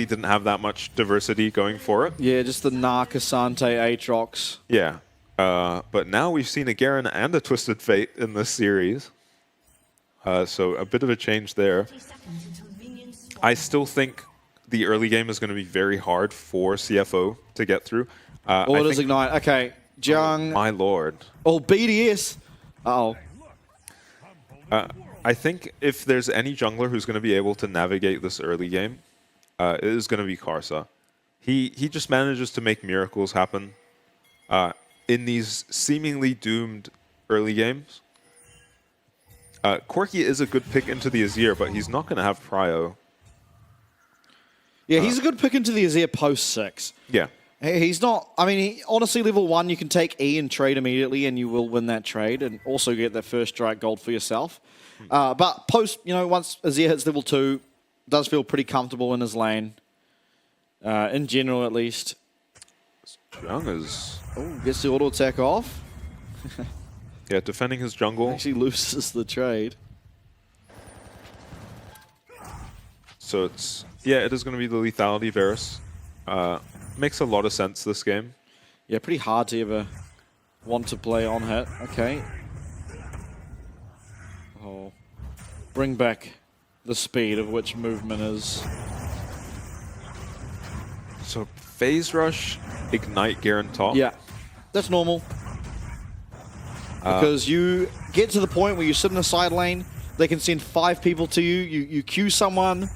really didn't have that much diversity going for it. Yeah, just the Narcasante Aatrox. Yeah. But now we've seen a Garen and a Twisted Fate in this series. So a bit of a change there. I still think the early game is going to be very hard for CFO to get through. Oh, it is Ignite. Okay, Jiang. Oh, my lord. Oh, BDS. Uh-oh. I think if there's any jungler who's going to be able to navigate this early game, it is going to be Karsa. He just manages to make miracles happen in these seemingly doomed early games. Corki is a good pick into the Azir, but he's not going to have Prio. Yeah, he's a good pick into the Azir post 6. Yeah. He's not, I mean, honestly, level 1, you can take E and trade immediately, and you will win that trade, and also get that first strike gold for yourself. But post, once Azir hits level 2, does feel pretty comfortable in his lane. In general, at least. Young is... Oh, gets the auto attack off. Yeah, defending his jungle. Actually loses the trade. So it's... Yeah, it is going to be the lethality Varus. Makes a lot of sense this game. Yeah, pretty hard to ever want to play on hit. Okay. Oh. Bring back the speed of which movement is. So phase rush, ignite Garen top. Yeah, that's normal. Because you get to the point where you sit in a side lane, they can send 5 people to you, you queue someone,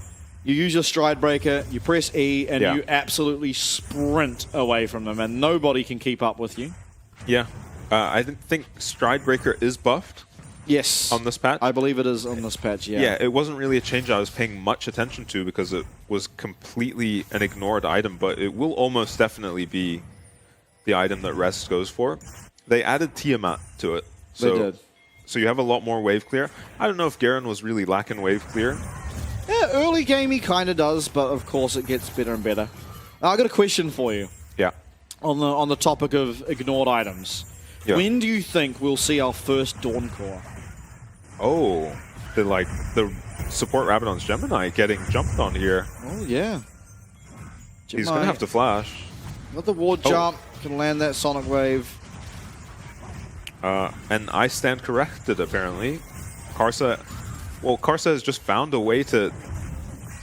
you use your stride breaker, you press E, and you absolutely sprint away from them, and nobody can keep up with you. Yeah. I think stride breaker is buffed. Yes. On this patch? I believe it is on this patch, yeah. Yeah, it wasn't really a change I was paying much attention to because it was completely an ignored item, but it will almost definitely be the item that Rest goes for. They added Tiamat to it. So, they did. So you have a lot more wave clear. I don't know if Garen was really lacking wave clear. Yeah, early game he kind of does, but of course it gets better and better. I got a question for you. Yeah. On the topic of ignored items. Yeah. When do you think we'll see our first Dawn Core? Oh, the support Rabadon's Gemini getting jumped on here. Oh yeah. He's going to have to flash. Got the ward jump, can land that Sonic Wave. And I stand corrected, apparently. Karsa has just found a way to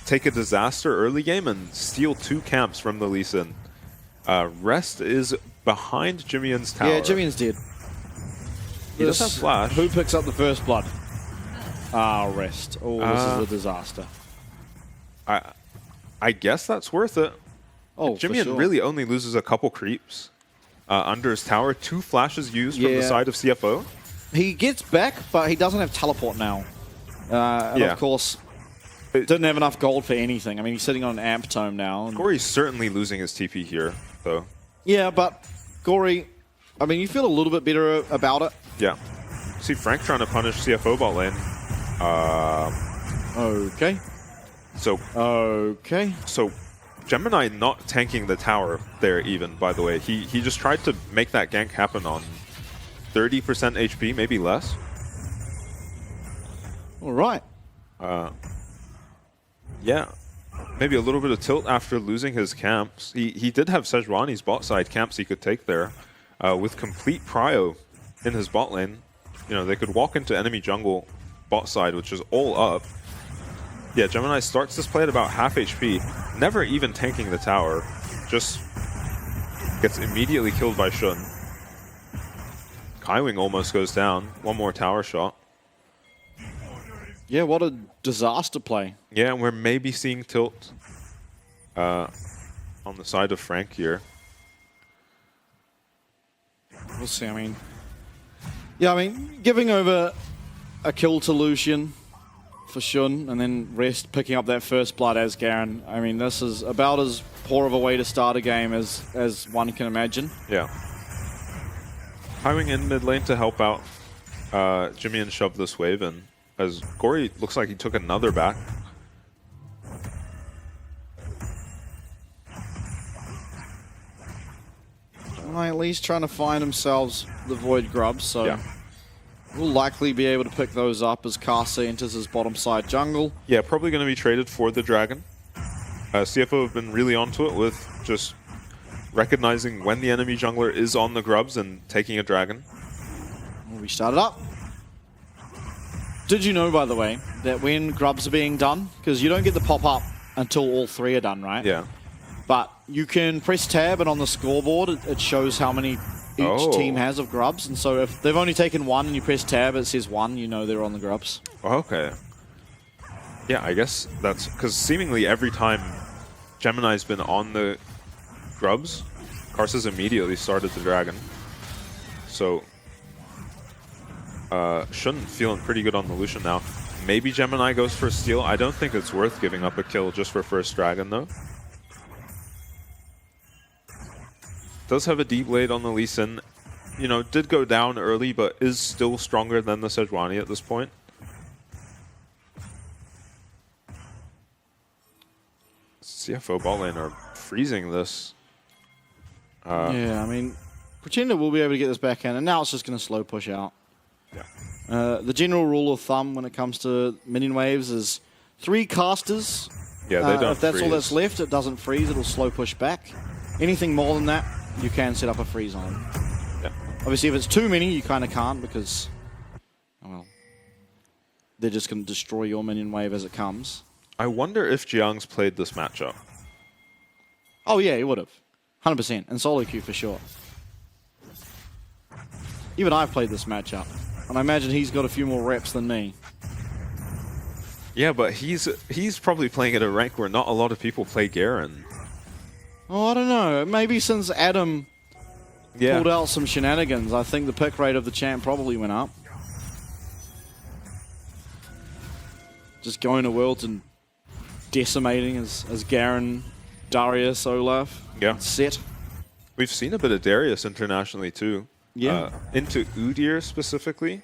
take a disaster early game and steal 2 camps from the Lee Sin. Rest is behind Jimmy's tower. Yeah, Jimmy's dead. He does have flash. Who picks up the first blood? Rest. Oh, this is a disaster. I guess that's worth it. Oh, Jimmy really only loses a couple creeps under his tower. 2 flashes used from the side of CFO. He gets back, but he doesn't have teleport now. And of course, didn't have enough gold for anything. I mean, he's sitting on an amp tome now. Gory's certainly losing his TP here, though. Yeah, but Gory, I mean, you feel a little bit better about it. Yeah. See Frank trying to punish CFO bot lane. Okay. So Gemini not tanking the tower there even, by the way. He just tried to make that gank happen on 30% HP, maybe less. All right. Yeah. Maybe a little bit of tilt after losing his camps. He did have Sejuani's bot side camps he could take there. With complete prio in his bot lane. They could walk into enemy jungle bot side, which is all up. Yeah, Gemini starts this play at about half HP, never even tanking the tower. Just gets immediately killed by Shun. Kaiwing almost goes down. One more tower shot. Yeah, what a disaster play. Yeah, and we're maybe seeing tilt on the side of Frank here. We'll see, I mean, giving over a kill to Lucian for Shun, and then Rest picking up that first blood as Garen. I mean, this is about as poor of a way to start a game as one can imagine. Yeah. Kaiwing in mid lane to help out Jimmy and shove this wave in, as Gory looks like he took another back. At least trying to find themselves the Void Grubs, so we'll likely be able to pick those up as Karsa enters his bottom side jungle. Yeah, probably going to be traded for the dragon. CFO have been really onto it with just recognizing when the enemy jungler is on the grubs and taking a dragon. We started up. Did you know, by the way, that when grubs are being done, because you don't get the pop-up until all 3 are done, right? Yeah. But you can press tab, and on the scoreboard, it shows how many each team has of grubs. And so if they've only taken 1 and you press tab, it says 1, you know they're on the grubs. Okay. Yeah, I guess that's because seemingly every time Gemini's been on the grubs, Karsa's immediately started the dragon. So Shun feeling pretty good on the Lucian now. Maybe Gemini goes for a steal. I don't think it's worth giving up a kill just for first dragon though. Does have a deep blade on the Lee Sin. You know, did go down early, but is still stronger than the Sejuani at this point. CFO bot lane are freezing this. Yeah, I mean, Pretender will be able to get this back in, and now it's just going to slow push out. Yeah. The general rule of thumb when it comes to minion waves is 3 casters. Yeah, they don't If that's all freeze. that's left, it doesn't freeze, it'll slow push back. Anything more than that, you can set up a freeze on. Yeah. Obviously, if it's too many, you kind of can't because, well, they're just going to destroy your minion wave as it comes. I wonder if Jiang's played this matchup. Oh yeah, he would have. 100%. And solo queue for sure. Even I've played this matchup. And I imagine he's got a few more reps than me. Yeah, but he's probably playing at a rank where not a lot of people play Garen. Oh, I don't know. Maybe since Adam pulled out some shenanigans, I think the pick rate of the champ probably went up. Just going to Worlds and decimating as Garen, Darius, Olaf, Set. We've seen a bit of Darius internationally too. Yeah. Into Udyr specifically.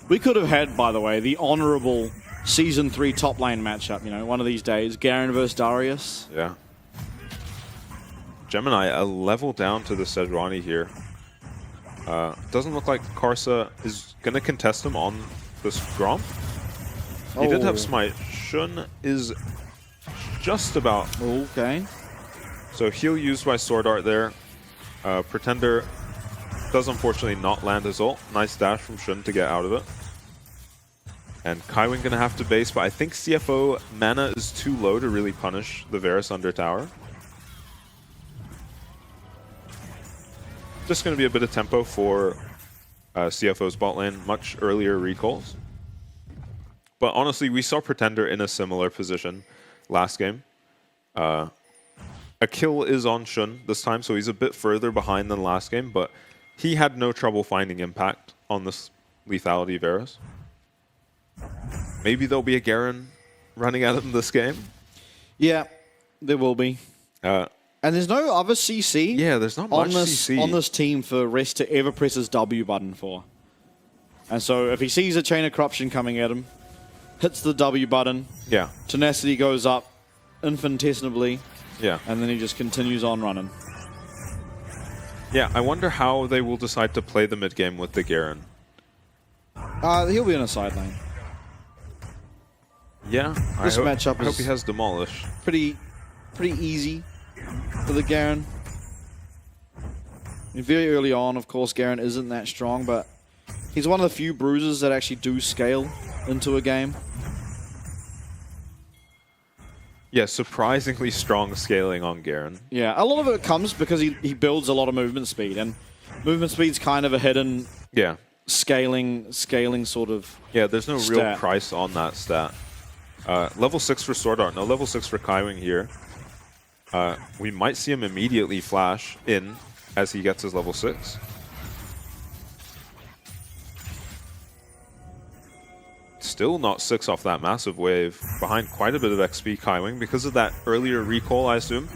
We could have had, by the way, the honorable Season 3 top lane matchup, you know, one of these days. Garen versus Darius. Yeah. Gemini, a level down to the Sejuani here. Doesn't look like Karsa is going to contest him on this Gromp. He did have Smite. Shun is just about... Okay. So heal used by Sword Art there. Pretender does unfortunately not land his ult. Nice dash from Shun to get out of it. And Kaiwing going to have to base, but I think CFO mana is too low to really punish the Varus under tower. Just going to be a bit of tempo for CFO's bot lane, much earlier recalls. But honestly, we saw Pretender in a similar position last game. A kill is on Shun this time, so he's a bit further behind than last game, but he had no trouble finding impact on this lethality Varus. Maybe there'll be a Garen running at him this game. Yeah, there will be. And there's no other CC. Yeah, there's not much CC on this team for Rest to ever press his W button for. And so if he sees a Chain of Corruption coming at him, hits the W button. Yeah. Tenacity goes up infinitesimally. Yeah. And then he just continues on running. Yeah, I wonder how they will decide to play the mid game with the Garen. He'll be in a side lane. Yeah, This matchup I hope is he has Demolish. pretty easy for the Garen. I mean, very early on, of course, Garen isn't that strong, but he's one of the few bruisers that actually do scale into a game. Yeah, surprisingly strong scaling on Garen. Yeah, a lot of it comes because he builds a lot of movement speed, and movement speed's kind of a hidden scaling sort of there's no stat. real price on that stat. Level 6 for Sword Art, no level 6 for Kaiwing here. We might see him immediately flash in as he gets his level 6. Still not 6 off that massive wave. Behind quite a bit of XP Kaiwing because of that earlier recall, I assume.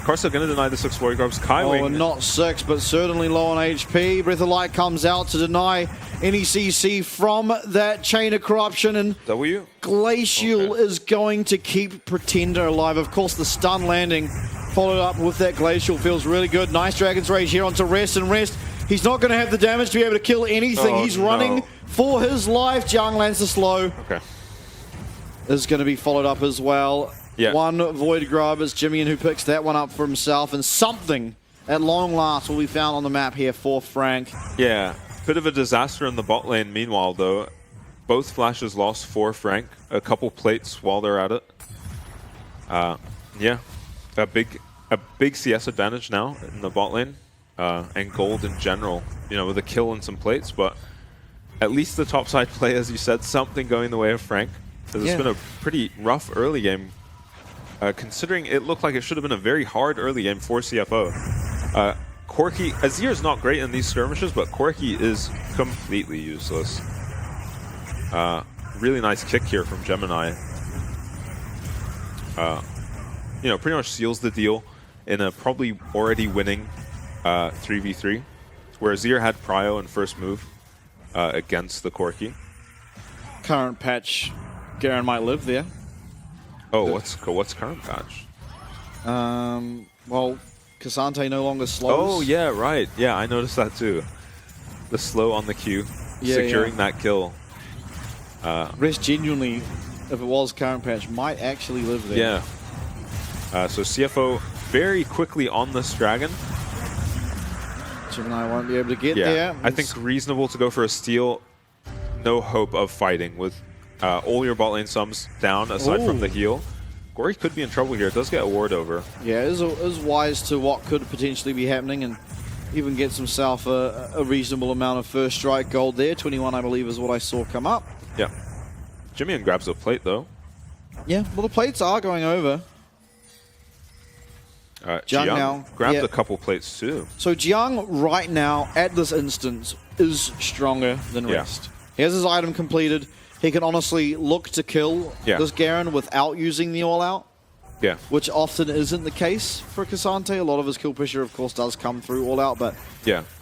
Karsa going to deny the 6 Warrior Grubs. Kaiwing... Oh, not 6, but certainly low on HP. Breath of Light comes out to deny any CC from that Chain of Corruption, and W? Glacial is going to keep Pretender alive. Of course, the stun landing followed up with that Glacial feels really good. Nice Dragon's Rage here onto Rest, and Rest, he's not going to have the damage to be able to kill anything. He's running for his life. Jiang lands the slow. Okay. is going to be followed up as well. Yeah. One Void Grub is Jimmy who picks that one up for himself, and something at long last will be found on the map here for Frank. Yeah, bit of a disaster in the bot lane meanwhile, though. Both flashes lost for Frank. A couple plates while they're at it. Yeah, a big CS advantage now in the bot lane. And gold in general, you know, with a kill and some plates, but at least the topside play, as you said, something going the way of Frank. It's been a pretty rough early game, considering it looked like it should have been a very hard early game for CFO. Corki, Azir is not great in these skirmishes, but Corki is completely useless. Really nice kick here from Gemini. You know, pretty much seals the deal in a probably already winning 3v3, where Azir had prio in first move against the Corki. Current patch, Garen might live there. Oh, what's current patch? Well, Cassante no longer slows. Oh, yeah, right. Yeah, I noticed that too. The slow on the Q, securing that kill. Rest genuinely, if it was current patch, might actually live there. Yeah. So CFO very quickly on this dragon. Gemini won't be able to get there. I think reasonable to go for a steal. No hope of fighting with all your bot lane sums down aside from the heal. Gory could be in trouble here. It does get a ward over. Yeah, it is wise to what could potentially be happening and even gets himself a reasonable amount of first strike gold there. 21, I believe, is what I saw come up. Yeah. Jimmy grabs a plate, though. Yeah, well, the plates are going over. Jiang now grabbed a couple plates, too. So Jiang, right now, at this instance, is stronger than Rest. He has his item completed. He can honestly look to kill this Garen without using the all-out. Yeah. Which often isn't the case for Cassante. A lot of his kill pressure, of course, does come through all-out, but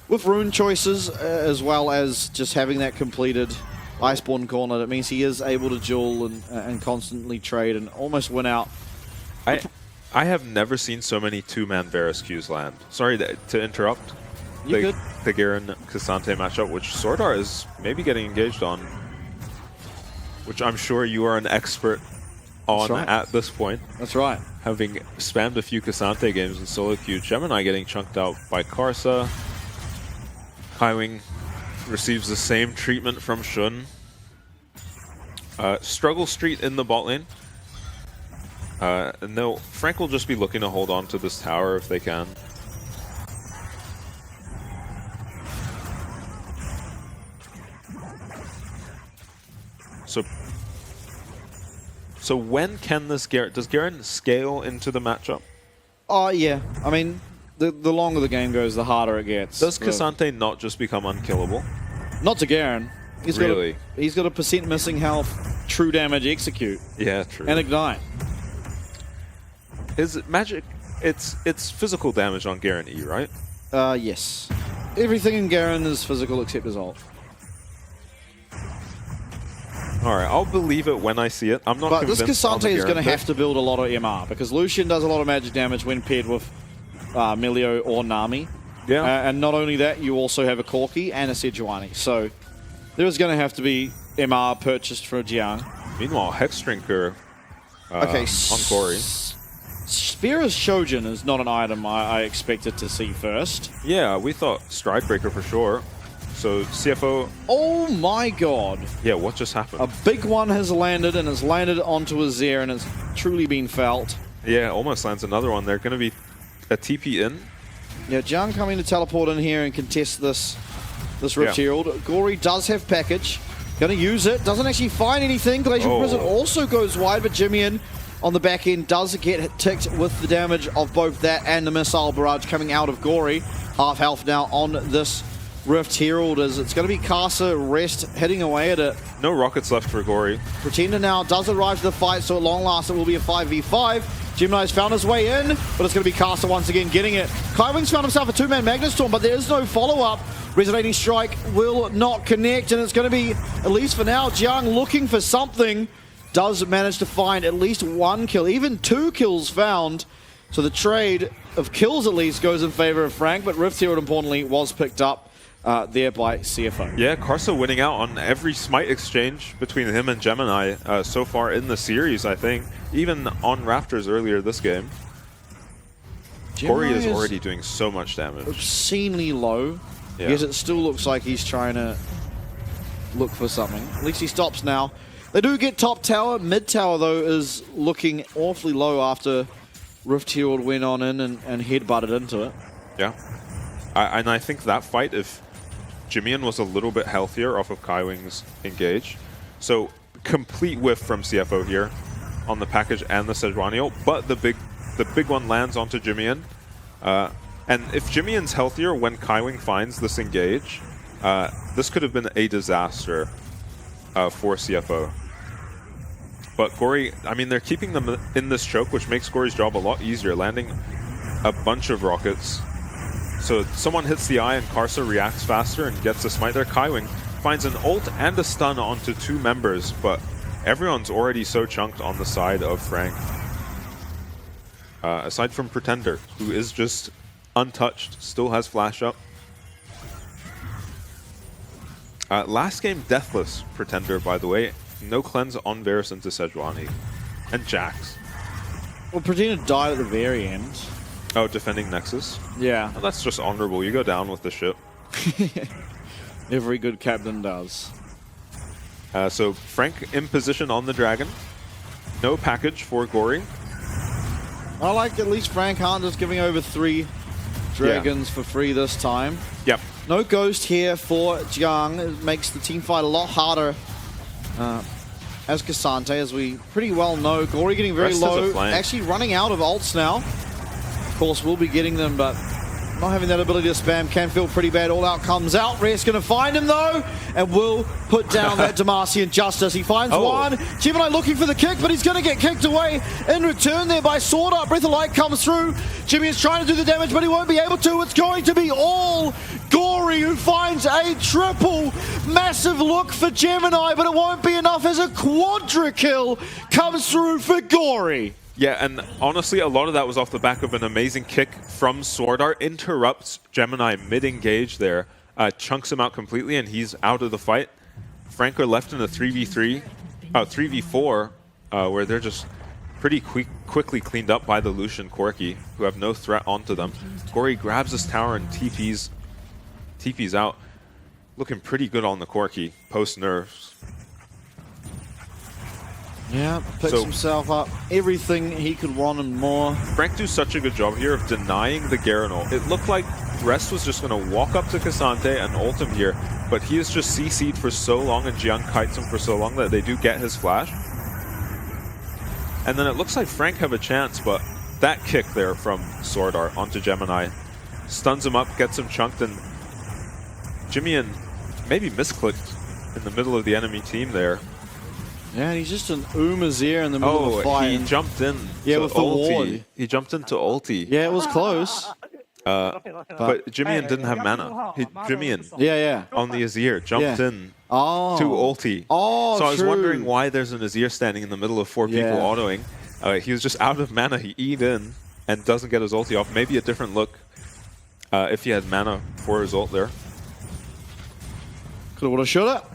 with rune choices, as well as just having that completed Iceborne corner, that means he is able to duel and constantly trade and almost win out. I have never seen so many two-man Varus Qs land. Sorry to interrupt the Garen-Cassante matchup, which Swordart is maybe getting engaged on, which I'm sure you are an expert on at this point. That's right. Having spammed a few Cassante games in solo queue, Gemini getting chunked out by Karsa. Highwing receives the same treatment from Shun. Struggle Street in the bot lane. No, Frank will just be looking to hold on to this tower if they can. So when can this does Garen scale into the matchup? Yeah. I mean, the longer the game goes, the harder it gets. Does Cassante not just become unkillable? Not to Garen. He's got a percent missing health, true damage, execute. Yeah, true. And ignite. His magic, it's physical damage on Garen E, right? Yes. Everything in Garen is physical except his ult. Alright, I'll believe it when I see it. I'm not convinced. But this Cassante is going to have to build a lot of MR, because Lucian does a lot of magic damage when paired with Milio or Nami. Yeah. And not only that, you also have a Corki and a Sejuani. So there is going to have to be MR purchased for Jiang. Meanwhile, Hexdrinker on Gory. Sphere's Shojin is not an item I expected to see first. Yeah, we thought Stridebreaker for sure. So CFO... Oh my god. Yeah, what just happened? A big one has landed, and has landed onto Azir, and it's truly been felt. Yeah, almost lands another one. They're going to be a TP in. Yeah, Jiang coming to teleport in here and contest this Rift Herald. Gory does have package. Going to use it. Doesn't actually find anything. Glacial Prison also goes wide, but Jimmy on the back end does get ticked with the damage of both that and the missile barrage coming out of Gory. Half health now on this Rift Herald, as it's going to be Karsa Rest hitting away at it. No rockets left for Gory. Pretender now does arrive to the fight, so at long last it will be a 5v5. Gemini's found his way in, but it's going to be Karsa once again getting it. Kaiwing's found himself a two-man Magnus Storm, but there is no follow-up. Resonating Strike will not connect, and it's going to be, at least for now, Jiang looking for something. Does manage to find at least one kill, even 2 kills found. So the trade of kills at least goes in favor of Frank, but Rift Herald importantly was picked up there by CFO. Yeah, Karsa winning out on every smite exchange between him and Gemini so far in the series, I think. Even on Raptors earlier this game. Corey is already doing so much damage. Obscenely low, yet it still looks like he's trying to look for something. At least he stops now. They do get top tower. Mid tower, though, is looking awfully low after Rift Herald went on in and headbutted into it. Yeah. And I think that fight, if Jimmian was a little bit healthier off of Kaiwing's engage. So complete whiff from CFO here on the package and the Sejuani ult, but the big one lands onto Jimmian. And if Jimmian's healthier when Kaiwing finds this engage, this could have been a disaster for CFO. But Gory, I mean, they're keeping them in this choke, which makes Gory's job a lot easier, landing a bunch of rockets. So someone hits the eye and Karsa reacts faster and gets a smite there. Kaiwing finds an ult and a stun onto 2 members, but everyone's already so chunked on the side of Frank. Aside from Pretender, who is just untouched, still has flash up. Last game, Deathless Pretender, by the way. No cleanse on Varus into Sejuani. And Jax. Well, Pretender died at the very end. Oh, defending Nexus? Yeah. Well, that's just honorable. You go down with the ship. Every good captain does. So Frank in position on the dragon. No package for Gory. I like at least Frank aren't just giving over 3 dragons for free this time. Yep. No ghost here for Jiang. It makes the team fight a lot harder as Cassante, as we pretty well know. Gory getting very low. Actually running out of ults now. Of course, we'll be getting them, but not having that ability to spam can feel pretty bad. All out comes out. Rhea's going to find him, though, and will put down that Demacian Justice. He finds one. Gemini looking for the kick, but he's going to get kicked away in return there by Sword Art. Breath of Light comes through. Jimmy is trying to do the damage, but he won't be able to. It's going to be all Gory, who finds a triple. Massive look for Gemini, but it won't be enough as a quadra kill comes through for Gory. Yeah, and honestly, a lot of that was off the back of an amazing kick from Sword Art. Interrupts Gemini mid-engage there, chunks him out completely, and he's out of the fight. Frank are left in a 3v4, where they're just pretty quickly cleaned up by the Lucian Corki, who have no threat onto them. Gory grabs his tower and TPs out. Looking pretty good on the Corki, post-nerfs. Yeah, picks himself up everything he could want and more. Frank do such a good job here of denying the Garen ult. It looked like Rest was just going to walk up to Cassante and ult him here, but he is just CC'd for so long and Jiang kites him for so long that they do get his flash. And then it looks like Frank have a chance, but that kick there from Sword Art onto Gemini stuns him up, gets him chunked, and Jimmian maybe misclicked in the middle of the enemy team there. Yeah, and he's just an Umazir in the middle of the fight. He jumped in. Yeah, with the ward. He jumped into ulti. Yeah, it was close. But Jimmian didn't have mana. Jimmian on the Azir jumped in to ulti. So I was wondering why there's an Azir standing in the middle of 4 people autoing. He was just out of mana. He E'd in and doesn't get his ulti off. Maybe a different look if he had mana for his ult there. Coulda, woulda, shoulda.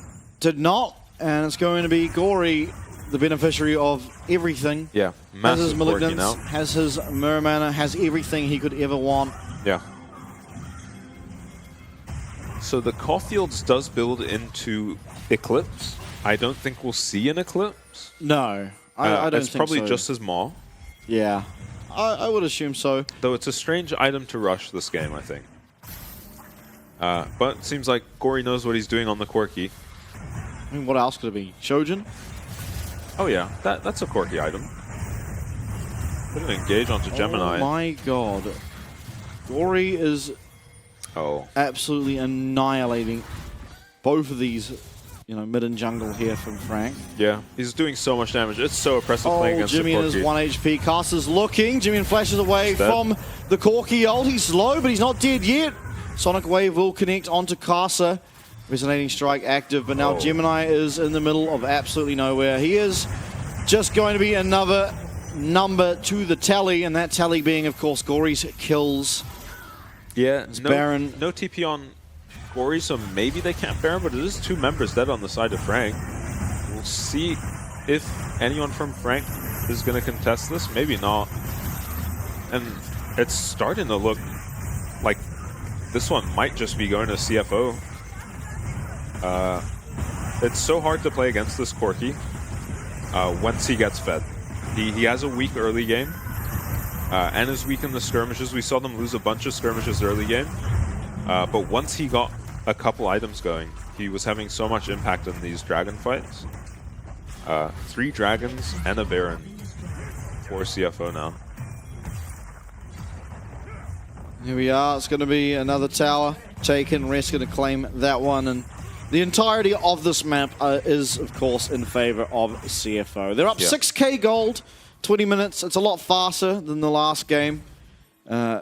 Did not. And it's going to be Gory, the beneficiary of everything. Yeah, has his Malignance, has his Mirror Mana, has everything he could ever want. Yeah. So the Caulfields does build into Eclipse. I don't think we'll see an Eclipse. No, I don't think so. It's probably just as Maw. Yeah, I would assume so. Though it's a strange item to rush this game, I think. But it seems like Gory knows what he's doing on the Corki. I mean, what else could it be? Shojin? Oh yeah, that's a Corki item. Put an engage onto Gemini. Oh my god. Gory is absolutely annihilating both of these, mid and jungle here from Frank. Yeah, he's doing so much damage. It's so oppressive playing against the Corki. Jimmy is 1 HP. Caster's looking. Jimmy flashes away from the Corki ult. He's low, but he's not dead yet. Sonic Wave will connect onto Caster. Resonating Strike active, but now Gemini is in the middle of absolutely nowhere. He is just going to be another number to the tally, and that tally being, of course, Gory's kills. Yeah, Baron. No TP on Gory, so maybe they can't Baron, but it is 2 members dead on the side of Frank. We'll see if anyone from Frank is going to contest this. Maybe not. And it's starting to look like this one might just be going to CFO. It's so hard to play against this Corki once he gets fed. He has a weak early game and is weak in the skirmishes. We saw them lose a bunch of skirmishes early game. But once he got a couple items going, he was having so much impact in these dragon fights. 3 dragons and a Baron for CFO now. Here we are. It's going to be another tower taken. Rest going to claim that one. And the entirety of this map is, of course, in favor of CFO. They're up 6k gold, 20 minutes. It's a lot faster than the last game.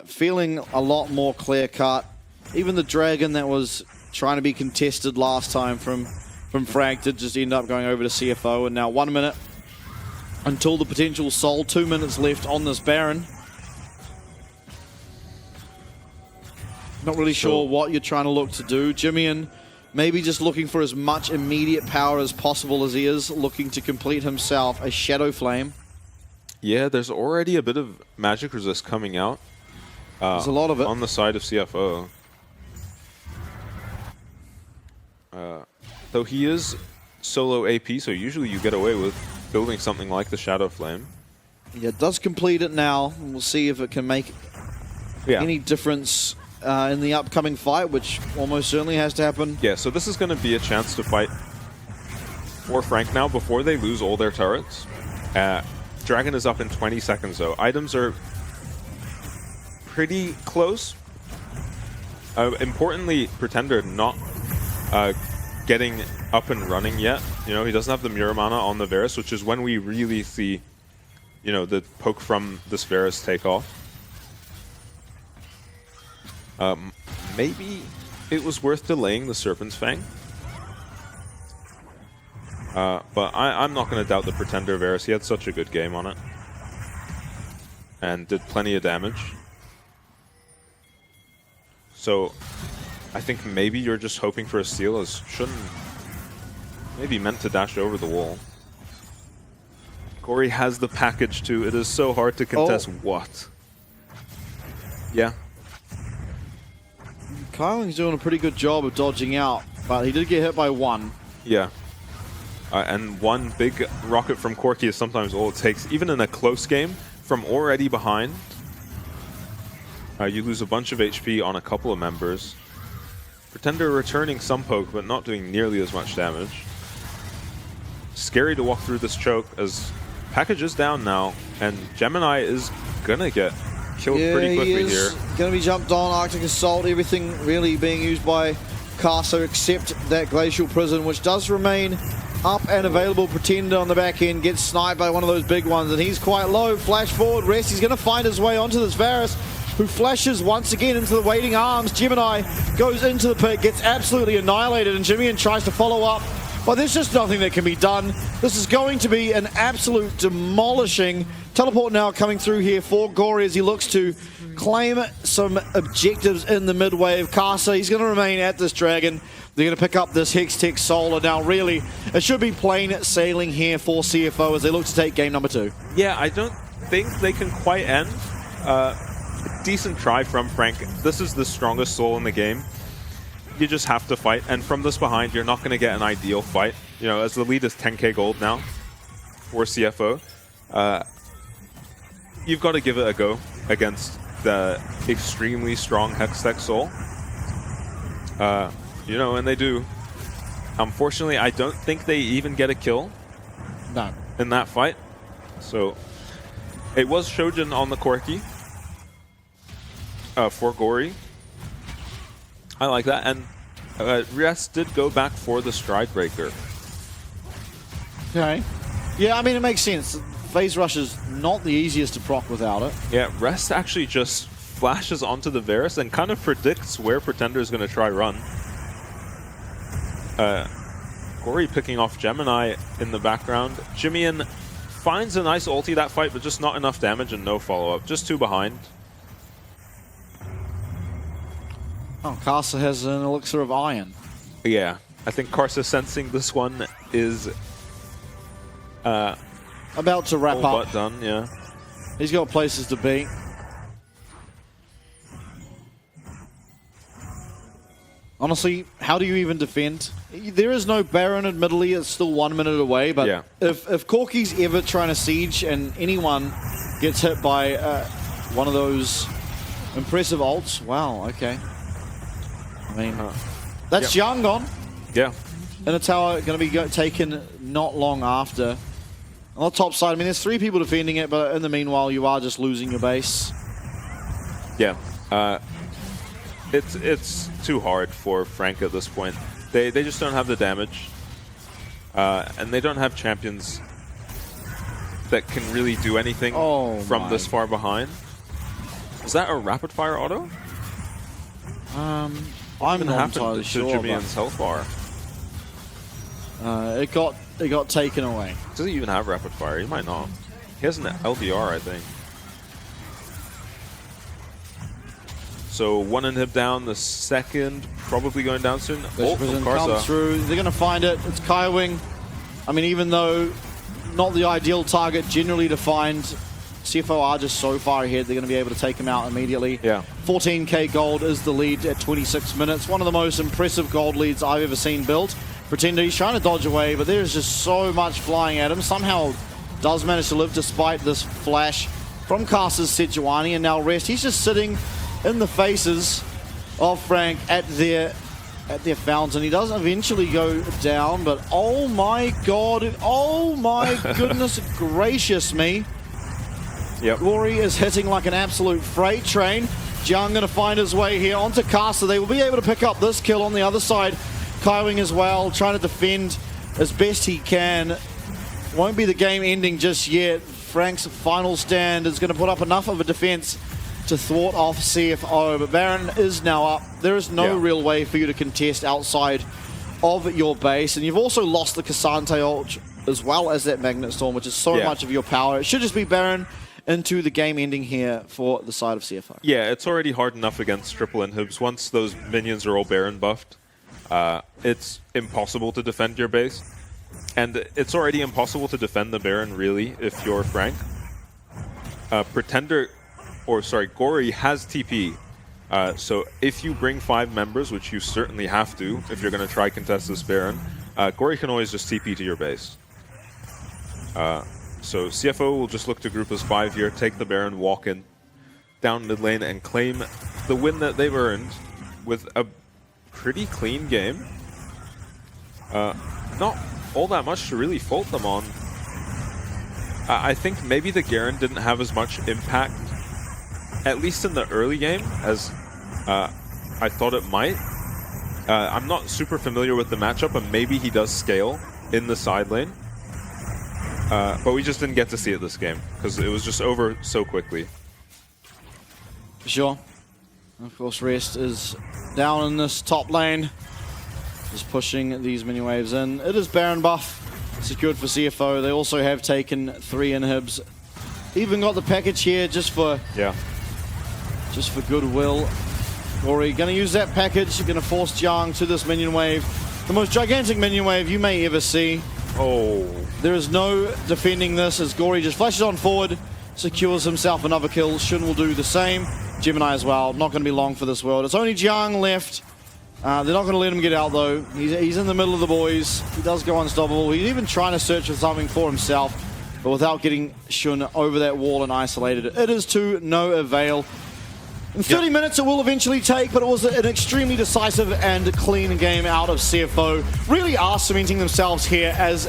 Feeling a lot more clear-cut. Even the dragon that was trying to be contested last time from Frank did just end up going over to CFO. And now 1 minute until the potential soul. 2 minutes left on this Baron. Not really sure what you're trying to look to do. Jimmy maybe just looking for as much immediate power as possible as he is looking to complete himself a Shadow Flame. Yeah, there's already a bit of magic resist coming out. There's a lot of it. On the side of CFO. Though he is solo AP, so usually you get away with building something like the Shadow Flame. Yeah, it does complete it now. And we'll see if it can make any difference in the upcoming fight, which almost certainly has to happen. Yeah, so this is going to be a chance to fight for Frank now before they lose all their turrets. Dragon is up in 20 seconds, though. Items are pretty close. Importantly, Pretender not getting up and running yet. You know, he doesn't have the Mirror Mana on the Varus, which is when we really see, you know, the poke from this Varus take off. Maybe it was worth delaying the Serpent's Fang. But I'm not going to doubt the Pretender Varus. He had such a good game on it. And did plenty of damage. So I think maybe you're just hoping for a steal, as shouldn't maybe meant to dash over the wall. Gory has the package too. It is so hard to contest what. Yeah. Kyling's doing a pretty good job of dodging out, but he did get hit by 1. Yeah. And one big rocket from Corki is sometimes all it takes. Even in a close game, from already behind, you lose a bunch of HP on a couple of members. Pretender returning some poke, but not doing nearly as much damage. Scary to walk through this choke, as package is down now, and Gemini is gonna get killed pretty quickly here. Going to be jumped on, Arctic Assault, everything really being used by Caso except that Glacial Prison, which does remain up and available. Pretender on the back end gets sniped by one of those big ones, and he's quite low. Flash forward, Rest. He's going to find his way onto this Varus, who flashes once again into the waiting arms. Gemini goes into the pit, gets absolutely annihilated, and Jimmy tries to follow up. But there's just nothing that can be done. This is going to be an absolute demolishing teleport now coming through here for Gory as he looks to claim some objectives in the mid wave. Casa, he's going to remain at this dragon. They're going to pick up this Hex Tech Solar. Now, really, it should be plain sailing here for CFO as they look to take game number 2. Yeah, I don't think they can quite end. Decent try from Frank. This is the strongest soul in the game. You just have to fight, and from this behind, you're not going to get an ideal fight. You know, as the lead is 10k gold now for CFO, you've got to give it a go against the extremely strong Hextech Soul. You know, and they do. Unfortunately, I don't think they even get a kill in that fight. So it was Shojin on the Corki for Gory. I like that, and Rest did go back for the Stride Breaker. Okay. Yeah, I mean, it makes sense. Phase Rush is not the easiest to proc without it. Yeah, Rest actually just flashes onto the Varus and kind of predicts where Pretender is going to try run. Gory picking off Gemini in the background. Jimian finds a nice ulti that fight, but just not enough damage and no follow-up. Just 2 behind. Oh, Casa has an elixir of iron. Yeah, I think Karsa sensing this one is About to wrap all up. but done, yeah. He's got places to be. Honestly, how do you even defend? There is no Baron, admittedly. It's still 1 minute away, but Yeah. if Corky's ever trying to siege and anyone gets hit by one of those impressive ults, wow, okay. I mean, that's Young gone. Yeah. And a tower going to be taken not long after. On the top side, I mean, there's 3 people defending it, but in the meanwhile, you are just losing your base. Yeah. It's too hard for Frank at this point. They just don't have the damage. And they don't have champions that can really do anything from this far behind. Is that a rapid fire auto? I'm not entirely sure. To Jimian's health bar. It got taken away. Does he even have rapid fire? He might not. He has an LDR, I think. So 1 inhib down, the second probably going down soon. Bishop comes through. They're going to find it. It's Kaiwing. I mean, even though not the ideal target generally to find, CFO are just so far ahead, they're going to be able to take him out immediately. Yeah. 14k gold is the lead at 26 minutes. One of the most impressive gold leads I've ever seen built. Pretender, he's trying to dodge away, but there's just so much flying at him. Somehow does manage to live despite this flash from Caster's Sejuani, and now Rest. He's just sitting in the faces of Frank at their fountain. He does eventually go down, but oh my god, oh my goodness gracious me. Yep. Gory is hitting like an absolute freight train. Jung gonna find his way here onto Caster. They will be able to pick up this kill on the other side. Kaiwing as well, trying to defend as best he can. Won't be the game ending just yet. Frank's final stand is gonna put up enough of a defense to thwart off CFO, but Baron is now up. There is no real way for you to contest outside of your base, and you've also lost the Cassante ult as well as that Magnet Storm, which is so much of your power. It should just be Baron into the game ending here for the side of CFO. Yeah, it's already hard enough against triple inhibs. Once those minions are all Baron buffed, it's impossible to defend your base. And it's already impossible to defend the Baron, really, if you're Frank. Gory has TP. So if you bring 5 members, which you certainly have to if you're going to try contest this Baron, Gory can always just TP to your base. So CFO will just look to group as 5 here, take the Baron, walk in down mid lane, and claim the win that they've earned with a pretty clean game. Not all that much to really fault them on. I think maybe the Garen didn't have as much impact, at least in the early game, as I thought it might. I'm not super familiar with the matchup, and maybe he does scale in the side lane. But we just didn't get to see it this game, because it was just over so quickly. For sure. Of course, Rest is down in this top lane. Just pushing these mini waves in. It is Baron buff secured for CFO. They also have taken 3 inhibs. Even got the package here just for goodwill. Gory gonna use that package. Gonna force Jiang to this minion wave. The most gigantic minion wave you may ever see. Oh. There is no defending this as Gory just flashes on forward, secures himself another kill. Shun will do the same. Gemini as well. Not gonna be long for this world. It's only Jiang left. They're not going to let him get out, though. He's in the middle of the boys. He does go unstoppable. He's even trying to search for something for himself, but without getting Shun over that wall and isolated. It is to no avail. In 30 minutes, it will eventually take, but it was an extremely decisive and clean game out of CFO. Really are cementing themselves here as